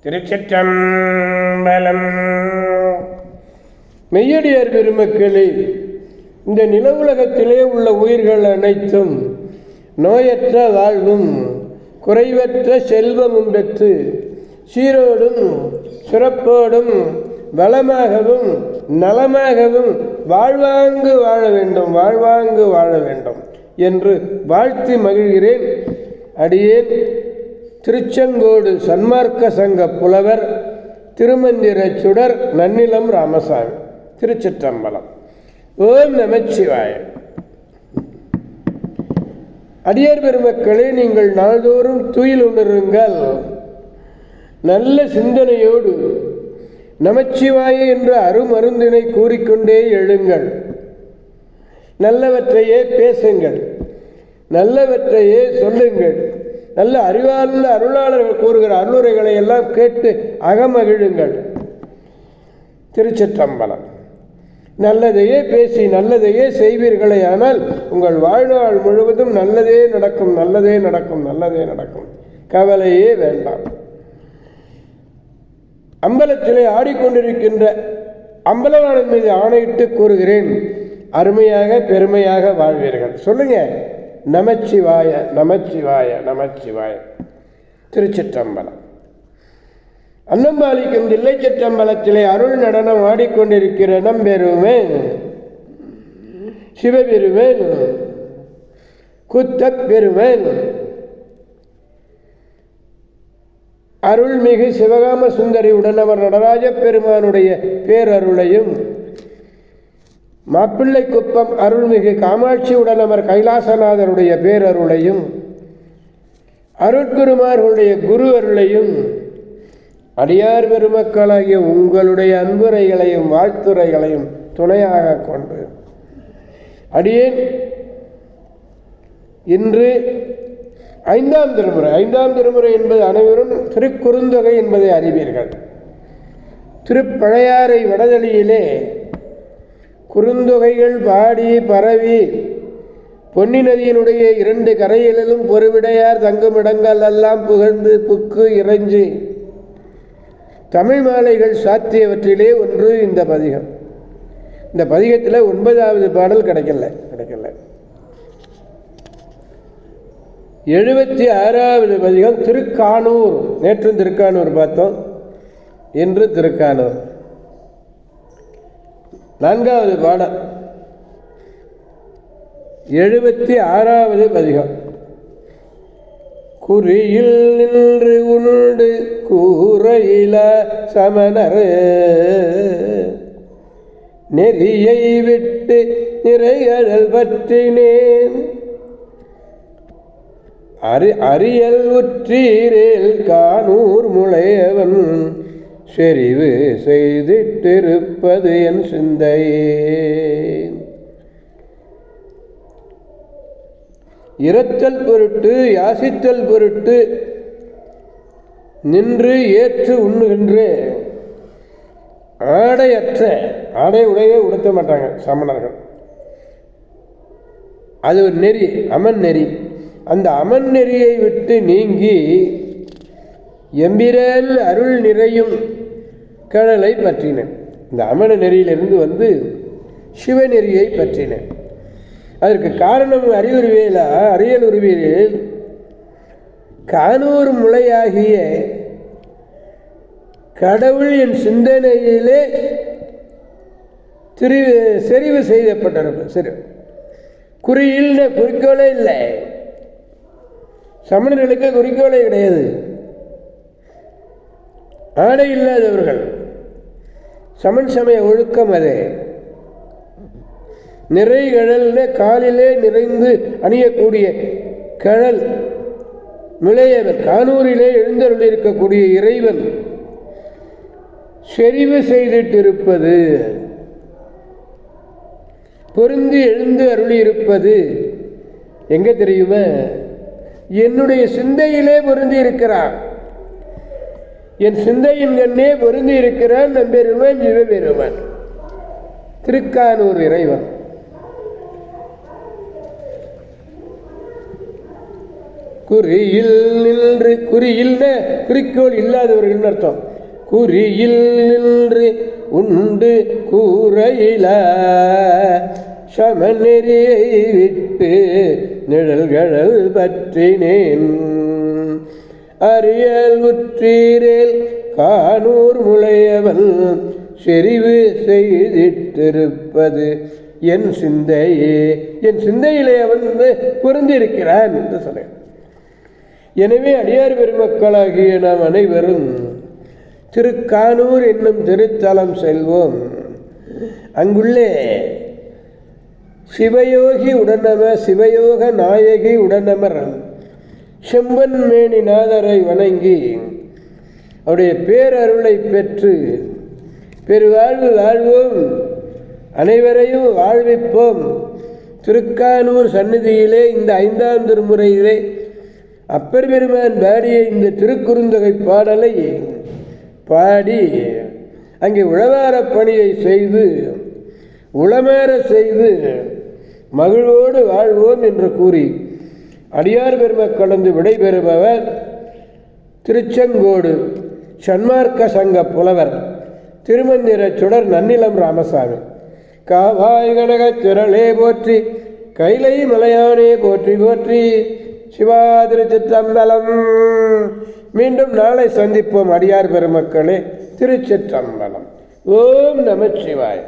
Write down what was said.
திருச்சிற்றம்பலம். மெய்யடியார் பெருமக்களே, இந்த நில உலகத்திலே உள்ள உயிர்கள் அனைத்தும் நோயற்ற வாழ்வும் குறைவற்ற செல்வமும் பெற்று சீரோடும் சிறப்போடும் வளமாகவும் நலமாகவும் வாழ்வாங்கு வாழ வேண்டும், வாழ்வாங்கு வாழ வேண்டும் என்று வாழ்த்தி மகிழ்கிறேன். அடியேன் திருச்செங்கோடு சன்மார்க்க சங்க புலவர் திருமந்திர சுடர் நன்னிலம் ராமசாமி. திருச்சிற்றம்பலம். ஓம் நமச்சிவாய. அடியார் பெருமக்களே, நீங்கள் நாள்தோறும் தூயில் உணருங்கள். நல்ல சிந்தனையோடு நமச்சிவாய என்ற அருமருந்தினை கூறிக்கொண்டே எழுங்கள். நல்லவற்றையே பேசுங்கள், நல்லவற்றையே சொல்லுங்கள். நல்ல அறிவார்ந்த அருளாளர்கள் கூறுகிற அருளுரைகளை எல்லாம் கேட்டு அகமகிழுங்கள். திருச்சிற்றம்பலம். நல்லதையே பேசி நல்லதையே செய்வீர்களே ஆனால் உங்கள் வாழ்நாள் முழுவதும் நல்லதே நடக்கும், நல்லதே நடக்கும், நல்லதே நடக்கும். கவலையே வேண்டாம். அம்பலத்திலே ஆடிக்கொண்டிருக்கின்ற அம்பலவாணன் மீது ஆணையிட்டு கூறுகிறேன், அருமையாக பெருமையாக வாழ்வீர்கள். சொல்லுங்க, நமச்சிவாய நமச்சிவாய நமச்சிவாய. திருச்சிற்றம்பலம். அன்னம்பாலிக்கும் தில்லை சிற்றம்பலத்திலே அருள் நடனம் ஆடிக்கொண்டிருக்கிற நம்பெருமேன் சிவபெருமேன் குத்தப் பெருமேன் அருள்மிகு சிவகாம சுந்தரி உடனவர் நடராஜ பெருமானுடைய பேரருளையும், மாப்பிள்ளை குப்பம் அருள்மிகு காமாட்சி உடனவர் கைலாசநாதருடைய பேரருளையும், அருட்குருமார்களுடைய குரு அருளையும், அடியார் பெருமக்களாகிய உங்களுடைய அன்புரைகளையும் வாழ்த்துரைகளையும் துணையாக கொண்டு அடியேன் இன்று ஐந்தாம் திருமுறை என்பது அனைவரும் திருக்குறுந்தொகை என்பதை அறிவீர்கள். திருப்பழையாறை வடதளியிலே குறுந்தொகைகள் பாடி பரவி பொன்னி நதியினுடைய 2 கரையிலும் பொறுவிடையார் தங்குமிடங்கள் எல்லாம் புகழ்ந்து புக்கு இறைஞ்சி தமிழ் மாலைகள் சாத்தியவற்றிலே ஒன்று இந்த பதிகம். இந்த பதிகத்தில் 9வது பாடல் கிடைக்கல. 76வது பதிகம் திருக்கானூர். நேற்று திருக்கானூர் பார்த்தோம், இன்று திருக்கானூர். 4வது பாடல் 76வது பதிகம். குறியில் நின்று உண்டு கூரையில சமணர் நெறியை விட்டு நிறையழல் பற்றினேன் அரியல் உற்றீரேல் கானூர் முளையவன் செறிவு செய்திட்டிருப்பது என் சிந்தையே. இரத்தல் பொருட்டு யாசித்தல் பொருட்டு நின்று ஏற்று உண்ணுகின்ற ஆடையற்ற, ஆடை உடையே உடுத்த மாட்டாங்க சமணர்கள். அது ஒரு நெறி, அமன் நெறி. அந்த அமன் நெறியை விட்டு நீங்கி எம்பிரல் அருள் நிறையும் கடலை பற்றினேன். இந்த அமன நெறியிலிருந்து வந்து சிவநெறியை பற்றினேன். அதற்கு காரணம் அரியல் உருவியல் கானூர் முளையாகிய கடவுள் என் சிந்தனையிலே செறிவு செய்யப்பட்டிருப்ப. குறியில் குறிக்கோளே இல்லை. சமணர்களுக்கு குறிக்கோளே கிடையாது. ஆடை இல்லாதவர்கள். சமன் சமய ஒழுக்கம் அது. நிறை கழல்ல காலிலே நிறைந்து அணியக்கூடிய கழல் முளையவன், கானூரிலே எழுந்தருளிருக்கக்கூடிய இறைவன் செறிவு செய்திட்டிருப்பது, பொருந்தி எழுந்து அருளி இருப்பது எங்க தெரியுமா? என்னுடைய சிந்தையிலே பொருந்தி இருக்கிறான். என் சிந்தையின் கண்ணே பொருந்தி இருக்கிறான் நம்பெருமான் சிவபெருமான் திருக்கானூர் இறைவன். குறியில் நின்று, குறியில்ன குறிக்கோள் இல்லாதவர்கள் அர்த்தம். குறியில் நின்று உண்டு கூரையில சமநெறியை விட்டு நிழல்கள் பற்றினேன். அறியல் உற்றீரேல் கானூர் முளையவன் செறிவு செய்திட்டிருப்பது என் சிந்தையே. என் சிந்தையிலே அவன் பொருந்திருக்கிறான் என்று சொல்ல. எனவே அடியார் பெருமக்களாகிய நாம் அனைவரும் திருக்கானூர் என்னும் திருத்தலம் செல்வோம். அங்குள்ளே சிவயோகி உடனம சிவயோக நாயகி உடனமர் செம்பன் மேனிநாதரை வணங்கி அவருடைய பேரருளை பெற்று பெருவாழ்வு வாழ்வோம், அனைவரையும் வாழ்விப்போம். திருக்கானூர் சந்நிதியிலே இந்த 5ஆம் திருமுறையிலே அப்பர் பெருமான் பாடிய இந்த திருக்குறுந்தொகை பாடலை பாடி அங்கே உழவார பணியை செய்து உளமாற செய்து மகிழ்வோடு வாழ்வோம் என்று கூறி அடியார் பெருமக்கலந்து விடைபெறுபவர் திருச்செங்கோடு சன்மார்க்க சங்க புலவர் திருமந்திர சுடர் நன்னிலம் ராமசாமி. காவாய் கனகத் திரளே போற்றி, கைலை மலையானே போற்றி போற்றி. சிவா திருச்சிற்றம்பலம். மீண்டும் நாளை சந்திப்போம் அடியார் பெருமக்களே. திருச்சிற்றம்பலம். ஓம் நமச்சிவாய.